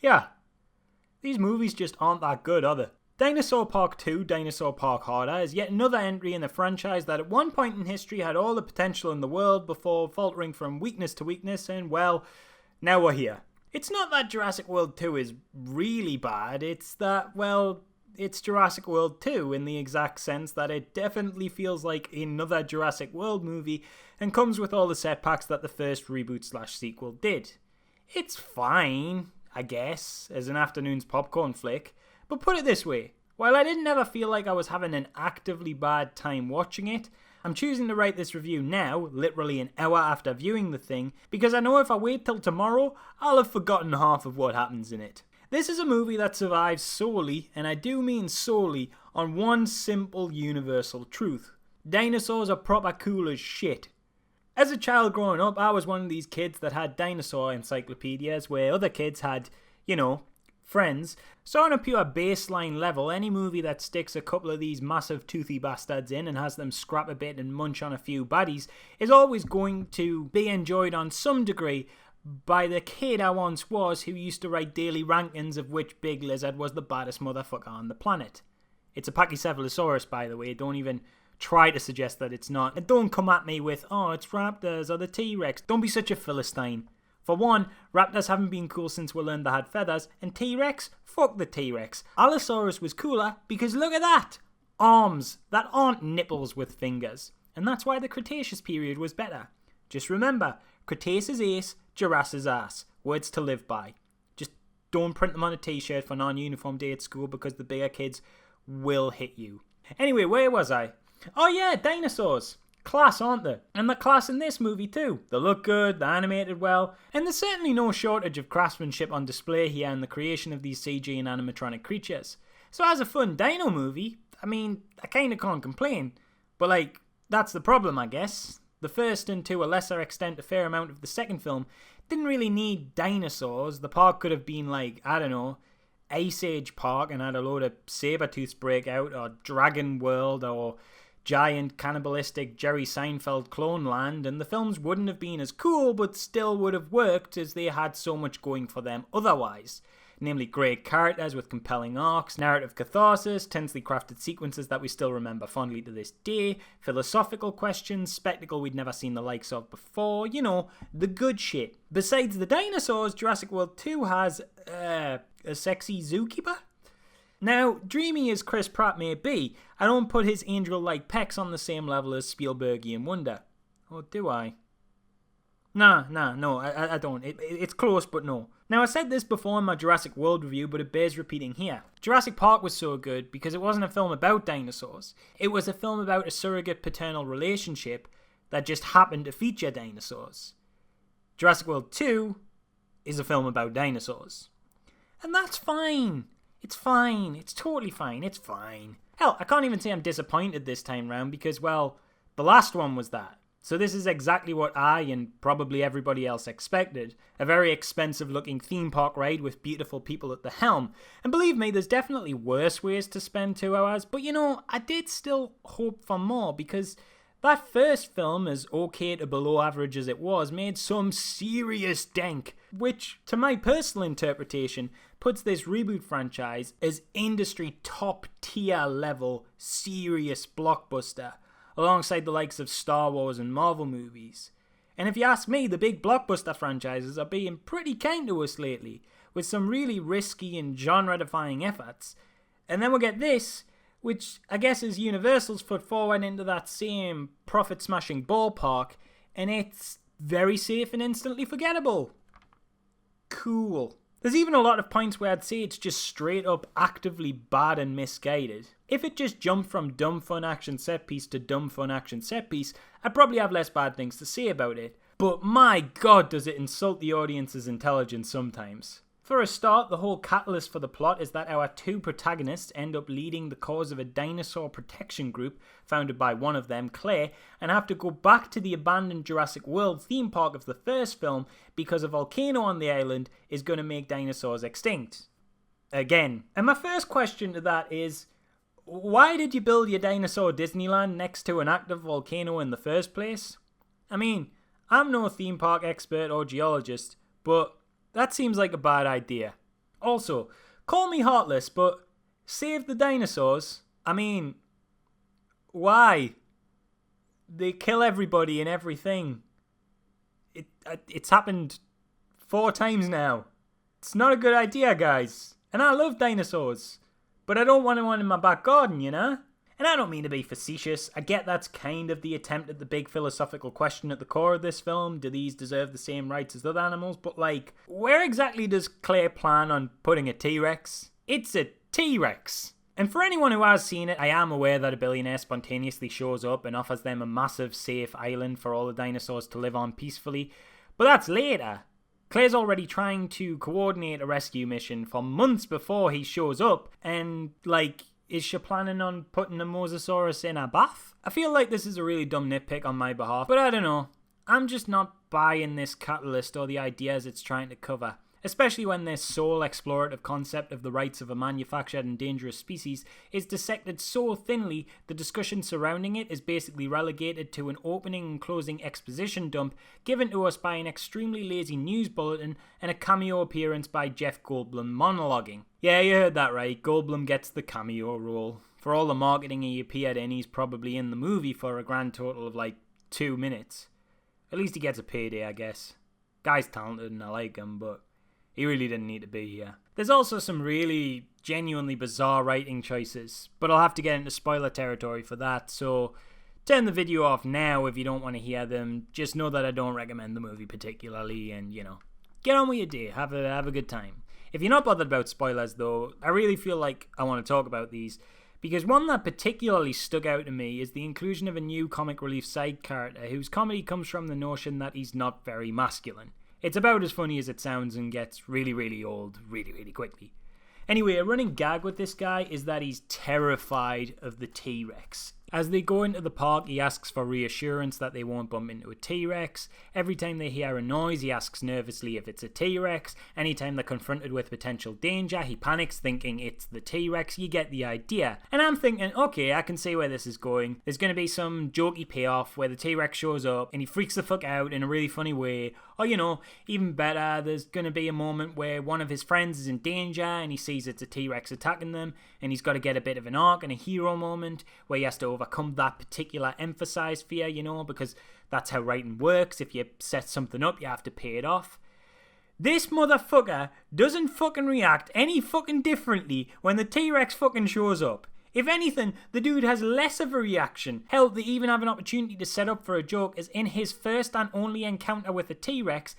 Yeah, these movies just aren't that good, are they? Dinosaur Park 2, Dinosaur Park Harder, is yet another entry in the franchise that at one point in history had all the potential in the world before faltering from weakness to weakness, and well, now we're here. It's not that Jurassic World 2 is really bad, it's that, well, it's Jurassic World 2 in the exact sense that it definitely feels like another Jurassic World movie and comes with all the setbacks that the first reboot/sequel did. It's fine, I guess, as an afternoon's popcorn flick, but put it this way, while I didn't ever feel like I was having an actively bad time watching it, I'm choosing to write this review now, literally an hour after viewing the thing, because I know if I wait till tomorrow, I'll have forgotten half of what happens in it. This is a movie that survives solely, and I do mean solely, on one simple universal truth. Dinosaurs are proper cool as shit. As a child growing up, I was one of these kids that had dinosaur encyclopedias where other kids had, friends. So on a pure baseline level, any movie that sticks a couple of these massive toothy bastards in and has them scrap a bit and munch on a few baddies is always going to be enjoyed on some degree by the kid I once was who used to write daily rankings of which big lizard was the baddest motherfucker on the planet. It's a Pachycephalosaurus, by the way. Don't even try to suggest that it's not. And don't come at me with, oh, it's raptors or the T-Rex. Don't be such a Philistine. For one, raptors haven't been cool since we learned they had feathers, and T-Rex? Fuck the T-Rex. Allosaurus was cooler because look at that! Arms that aren't nipples with fingers. And that's why the Cretaceous period was better. Just remember, Cretaceous ace, Jurassic ass. Words to live by. Just don't print them on a t-shirt for non-uniform day at school because the bigger kids will hit you. Anyway, where was I? Oh yeah, dinosaurs. Class, aren't they? And they're class in this movie too. They look good, they're animated well, and there's certainly no shortage of craftsmanship on display here in the creation of these CG and animatronic creatures. So as a fun dino movie, I kinda can't complain. But that's the problem, I guess. The first and to a lesser extent a fair amount of the second film didn't really need dinosaurs. The park could have been Ice Age Park and had a load of saber-tooths break out, or Dragon World, or giant cannibalistic Jerry Seinfeld clone land, and the films wouldn't have been as cool but still would have worked as they had so much going for them otherwise. Namely great characters with compelling arcs, narrative catharsis, tensely crafted sequences that we still remember fondly to this day, philosophical questions, spectacle we'd never seen the likes of before, the good shit. Besides the dinosaurs, Jurassic World 2 has, a sexy zookeeper? Now, dreamy as Chris Pratt may be, I don't put his angel-like pecs on the same level as Spielbergian wonder. Or do I? No, I don't. It's close, but no. Now, I said this before in my Jurassic World review, but it bears repeating here. Jurassic Park was so good because it wasn't a film about dinosaurs. It was a film about a surrogate paternal relationship that just happened to feature dinosaurs. Jurassic World 2 is a film about dinosaurs. And that's fine. It's fine. It's totally fine. It's fine. Hell, I can't even say I'm disappointed this time round because, well, the last one was that. So this is exactly what I and probably everybody else expected. A very expensive looking theme park ride with beautiful people at the helm. And believe me, there's definitely worse ways to spend 2 hours, but I did still hope for more because that first film, as okay to below average as it was, made some serious dank, which, to my personal interpretation, puts this reboot franchise as industry top tier level serious blockbuster, alongside the likes of Star Wars and Marvel movies. And if you ask me, the big blockbuster franchises are being pretty kind to us lately, with some really risky and genre-defying efforts. And then we'll get this, which I guess is Universal's foot forward into that same profit-smashing ballpark, and it's very safe and instantly forgettable. Cool. There's even a lot of points where I'd say it's just straight up actively bad and misguided. If it just jumped from dumb fun action set piece to dumb fun action set piece, I'd probably have less bad things to say about it. But my god does it insult the audience's intelligence sometimes. For a start, the whole catalyst for the plot is that our 2 protagonists end up leading the cause of a dinosaur protection group founded by one of them, Claire, and have to go back to the abandoned Jurassic World theme park of the first film because a volcano on the island is going to make dinosaurs extinct. Again. And my first question to that is, why did you build your dinosaur Disneyland next to an active volcano in the first place? I'm no theme park expert or geologist, but that seems like a bad idea. Also, call me heartless, but save the dinosaurs? I mean, why? They kill everybody and everything. It's happened 4 times now. It's not a good idea, guys. And I love dinosaurs. But I don't want one in my back garden, you know? And I don't mean to be facetious. I get that's kind of the attempt at the big philosophical question at the core of this film. Do these deserve the same rights as other animals? But like, where exactly does Claire plan on putting a T-Rex? It's a T-Rex. And for anyone who has seen it, I am aware that a billionaire spontaneously shows up and offers them a massive, safe island for all the dinosaurs to live on peacefully. But that's later. Claire's already trying to coordinate a rescue mission for months before he shows up, and, like, is she planning on putting a Mosasaurus in a bath? I feel like this is a really dumb nitpick on my behalf, but I don't know. I'm just not buying this catalyst or the ideas it's trying to cover. Especially when this sole explorative concept of the rights of a manufactured and dangerous species is dissected so thinly, the discussion surrounding it is basically relegated to an opening and closing exposition dump given to us by an extremely lazy news bulletin and a cameo appearance by Jeff Goldblum monologuing. Yeah, you heard that right, Goldblum gets the cameo role. For all the marketing he appeared in, he's probably in the movie for a grand total of like 2 minutes. At least he gets a payday, I guess. Guy's talented and I like him, but he really didn't need to be here. There's also some really genuinely bizarre writing choices, but I'll have to get into spoiler territory for that, so turn the video off now if you don't want to hear them. Just know that I don't recommend the movie particularly, and get on with your day, have a good time. If you're not bothered about spoilers though, I really feel like I want to talk about these, because one that particularly stuck out to me is the inclusion of a new comic relief side character whose comedy comes from the notion that he's not very masculine. It's about as funny as it sounds and gets really, really old really, really quickly. Anyway, a running gag with this guy is that he's terrified of the T-Rex. As they go into the park, he asks for reassurance that they won't bump into a T-Rex. Every time they hear a noise, he asks nervously if it's a T-Rex. Anytime they're confronted with potential danger, he panics thinking it's the T-Rex. You get the idea. And I'm thinking, okay, I can see where this is going. There's going to be some jokey payoff where the T-Rex shows up and he freaks the fuck out in a really funny way. Or, even better, there's going to be a moment where one of his friends is in danger and he sees it's a T-Rex attacking them and he's got to get a bit of an arc and a hero moment where he has to overcome that particular emphasized fear, because that's how writing works. If you set something up, you have to pay it off. This motherfucker doesn't fucking react any fucking differently when the T-Rex fucking shows up. If anything, the dude has less of a reaction. Hell, they even have an opportunity to set up for a joke, as in his first and only encounter with the T-Rex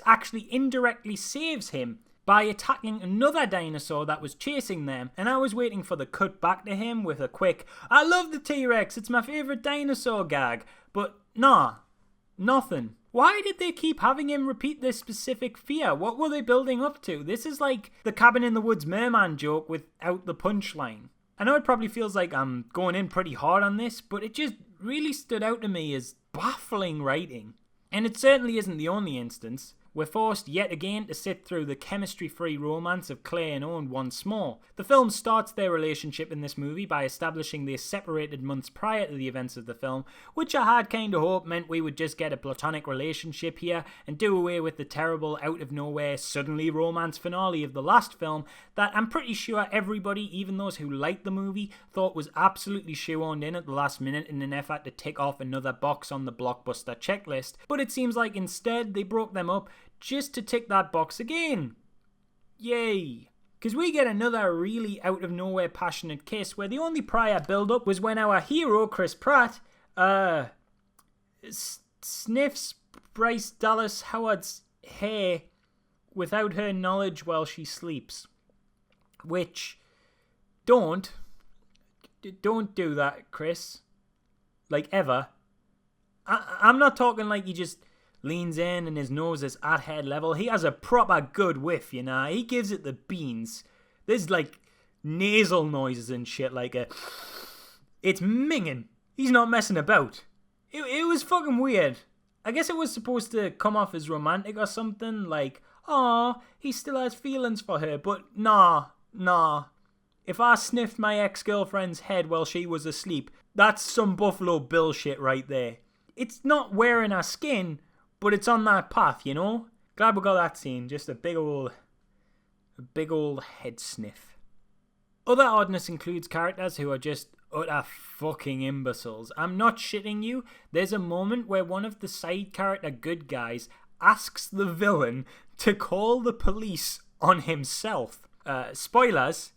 actually indirectly saves him by attacking another dinosaur that was chasing them, and I was waiting for the cut back to him with a quick, "I love the T-Rex, it's my favourite dinosaur" gag, but nah, nothing. Why did they keep having him repeat this specific fear? What were they building up to? This is like the Cabin in the Woods merman joke without the punchline. I know it probably feels like I'm going in pretty hard on this, but it just really stood out to me as baffling writing. And it certainly isn't the only instance. We're forced yet again to sit through the chemistry-free romance of Claire and Owen once more. The film starts their relationship in this movie by establishing they separated months prior to the events of the film, which I had kind of hoped meant we would just get a platonic relationship here and do away with the terrible out-of-nowhere suddenly romance finale of the last film that I'm pretty sure everybody, even those who liked the movie, thought was absolutely shoehorned in at the last minute in an effort to tick off another box on the blockbuster checklist. But it seems like instead they broke them up just to tick that box again. Yay. Because we get another really out of nowhere passionate kiss where the only prior build up was when our hero, Chris Pratt, sniffs Bryce Dallas Howard's hair without her knowledge while she sleeps. Which, don't do that, Chris. Like, ever. I'm not talking like you just leans in and his nose is at head level. He has a proper good whiff, He gives it the beans. There's like nasal noises and shit like it's minging. He's not messing about. It was fucking weird. I guess it was supposed to come off as romantic or something, like, aw, he still has feelings for her, but nah. If I sniffed my ex-girlfriend's head while she was asleep, that's some Buffalo Bill shit right there. It's not wearing her skin, but it's on that path, Glad we got that scene. Just a big old A big old head sniff. Other oddness includes characters who are just utter fucking imbeciles. I'm not shitting you. There's a moment where one of the side character good guys asks the villain to call the police on himself. Spoilers,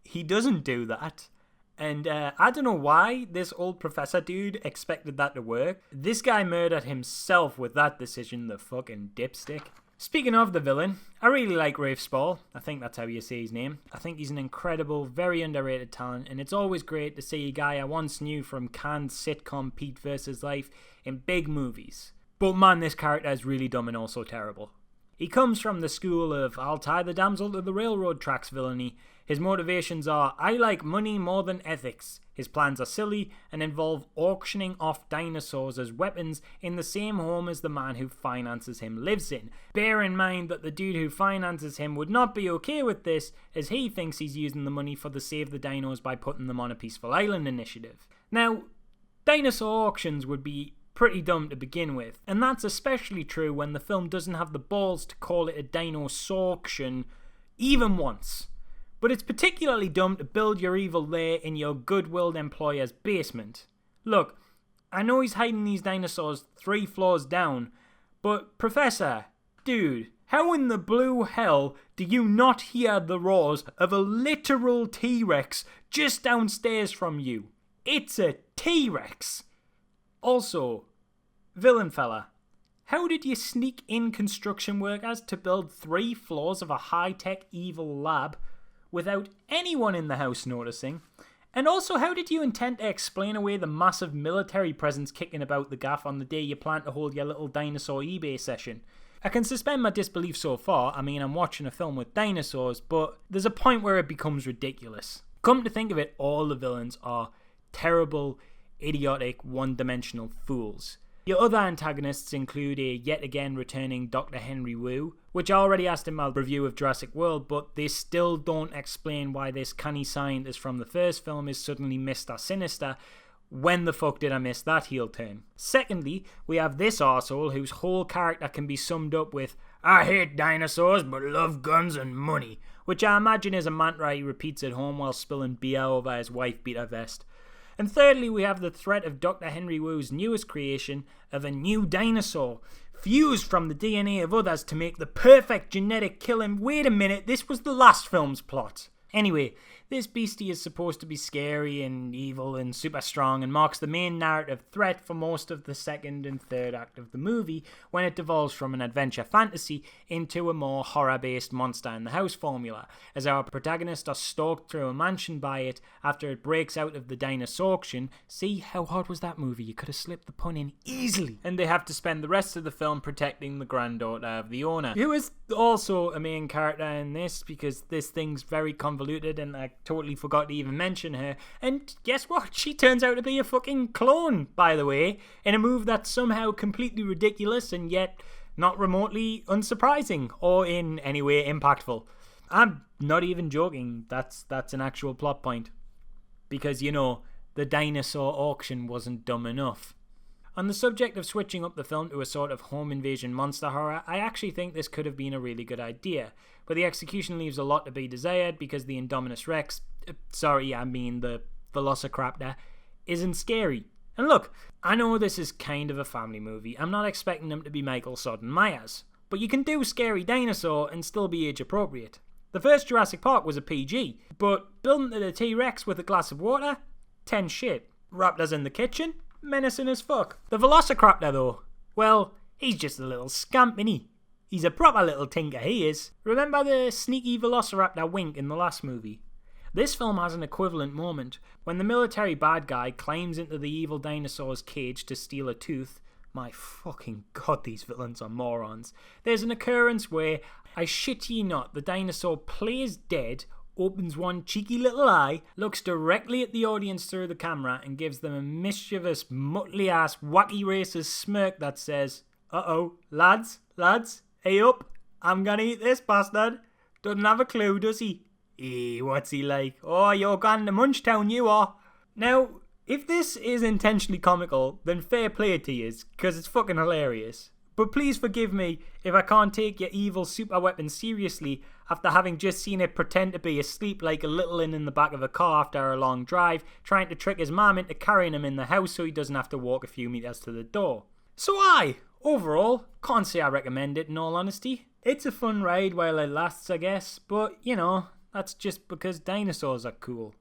he doesn't do that. And I don't know why this old professor dude expected that to work. This guy murdered himself with that decision, the fucking dipstick. Speaking of the villain, I really like Rafe Spall. I think that's how you say his name. I think he's an incredible, very underrated talent, and it's always great to see a guy I once knew from canned sitcom Pete vs. Life in big movies. But man, this character is really dumb and also terrible. He comes from the school of I'll tie the damsel to the railroad tracks villainy. His motivations are I like money more than ethics. His plans are silly and involve auctioning off dinosaurs as weapons in the same home as the man who finances him lives in. Bear in mind that the dude who finances him would not be okay with this, as he thinks he's using the money for the Save the Dinos by putting them on a Peaceful Island initiative. Now, dinosaur auctions would be pretty dumb to begin with, and that's especially true when the film doesn't have the balls to call it a dinosaur auction even once. But it's particularly dumb to build your evil lair in your good-willed employer's basement. Look, I know he's hiding these dinosaurs 3 floors down, but Professor, dude, how in the blue hell do you not hear the roars of a literal T-Rex just downstairs from you? It's a T-Rex! Also, villain fella, how did you sneak in construction workers to build 3 floors of a high-tech evil lab without anyone in the house noticing? And also, how did you intend to explain away the massive military presence kicking about the gaff on the day you plan to hold your little dinosaur eBay session? I can suspend my disbelief so far. I mean, I'm watching a film with dinosaurs, but there's a point where it becomes ridiculous. Come to think of it, all the villains are terrible, idiotic, one-dimensional fools. Your other antagonists include a yet again returning Dr. Henry Wu, which I already asked in my review of Jurassic World, but they still don't explain why this canny scientist from the first film is suddenly Mr. Sinister. When the fuck did I miss that heel turn? Secondly, we have this arsehole whose whole character can be summed up with I hate dinosaurs but love guns and money, which I imagine is a mantra he repeats at home while spilling beer over his wife-beater vest. And thirdly, we have the threat of Dr. Henry Wu's newest creation of a new dinosaur, fused from the DNA of others to make the perfect genetic killing. Wait a minute, this was the last film's plot. Anyway, this beastie is supposed to be scary and evil and super strong and marks the main narrative threat for most of the second and third act of the movie when it devolves from an adventure fantasy into a more horror-based monster-in-the-house formula, as our protagonists are stalked through a mansion by it after it breaks out of the dinosaur auction. See, how hard was that movie? You could have slipped the pun in easily. And they have to spend the rest of the film protecting the granddaughter of the owner, who is also a main character in this because this thing's very convoluted and I totally forgot to even mention her. And guess what? She turns out to be a fucking clone, by the way, in a move that's somehow completely ridiculous and yet not remotely unsurprising or in any way impactful. I'm not even joking. That's an actual plot point. Because, you know, the dinosaur auction wasn't dumb enough. On the subject of switching up the film to a sort of home invasion monster horror, I actually think this could have been a really good idea, but the execution leaves a lot to be desired because the Indominus Rex, the Velociraptor, isn't scary. And look, I know this is kind of a family movie, I'm not expecting them to be Michael Sodden Myers, but you can do scary dinosaur and still be age appropriate. The first Jurassic Park was a PG, but building to the T-Rex with a glass of water? 10 shit. Raptors in the kitchen? Menacing as fuck. The Velociraptor though, well, he's just a little scamp, innit? He's a proper little tinker, he is. Remember the sneaky Velociraptor wink in the last movie? This film has an equivalent moment. When the military bad guy climbs into the evil dinosaur's cage to steal a tooth, my fucking god, these villains are morons. There's an occurrence where, I shit ye not, the dinosaur plays dead, opens one cheeky little eye, looks directly at the audience through the camera and gives them a mischievous, muttly-ass, wacky racist smirk that says, uh-oh, lads, hey up, I'm gonna eat this bastard. Doesn't have a clue, does he? What's he like? Oh, you're gone to Munchtown, you are. Now, if this is intentionally comical, then fair play to yous, because it's fucking hilarious. But please forgive me if I can't take your evil super weapon seriously after having just seen it pretend to be asleep like a little in the back of a car after a long drive, trying to trick his mum into carrying him in the house so he doesn't have to walk a few meters to the door. So overall, can't say I recommend it in all honesty. It's a fun ride while it lasts, I guess, but you know, that's just because dinosaurs are cool.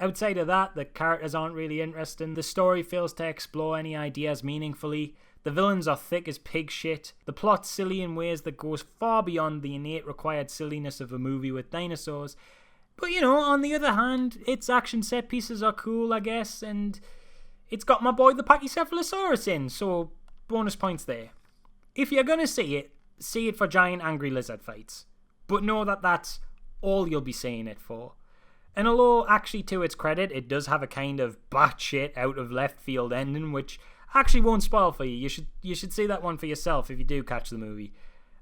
Outside of that, the characters aren't really interesting, the story fails to explore any ideas meaningfully, the villains are thick as pig shit, the plot's silly in ways that goes far beyond the innate required silliness of a movie with dinosaurs. But you know, on the other hand, its action set pieces are cool, I guess, and it's got my boy the Pachycephalosaurus in, so bonus points there. If you're gonna see it for giant angry lizard fights. But know that that's all you'll be seeing it for. And although, actually, to its credit, it does have a kind of batshit out of left field ending, which actually won't spoil for you. You should see that one for yourself if you do catch the movie.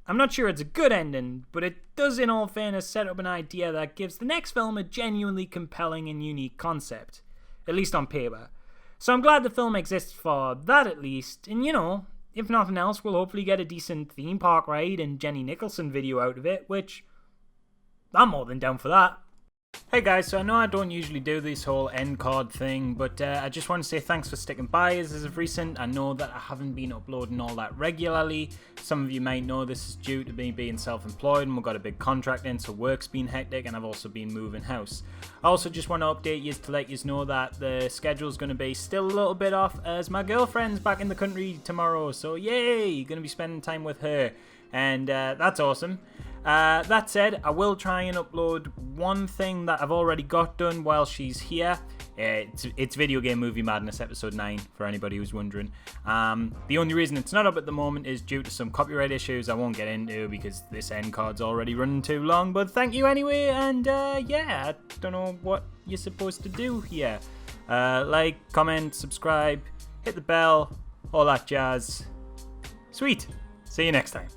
I'm not sure it's a good ending, but it does, in all fairness, set up an idea that gives the next film a genuinely compelling and unique concept. At least on paper. So I'm glad the film exists for that at least, and you know, if nothing else, we'll hopefully get a decent theme park ride and Jenny Nicholson video out of it, which I'm more than down for that. Hey guys, so I know I don't usually do this whole end card thing, but I just want to say thanks for sticking by us as of recent. I know that I haven't been uploading all that regularly. Some of you might know this is due to me being self-employed and we've got a big contract in, so work's been hectic and I've also been moving house. I also just want to update you to let you know that the schedule's going to be still a little bit off as my girlfriend's back in the country tomorrow, so yay, going to be spending time with her, and that's awesome. That said, I will try and upload one thing that I've already got done while she's here. It's Video Game Movie Madness episode 9, for anybody who's wondering. The only reason it's not up at the moment is due to some copyright issues I won't get into because this end card's already running too long, but thank you anyway, and yeah, I don't know what you're supposed to do here. Like, comment, subscribe, hit the bell, all that jazz. Sweet! See you next time.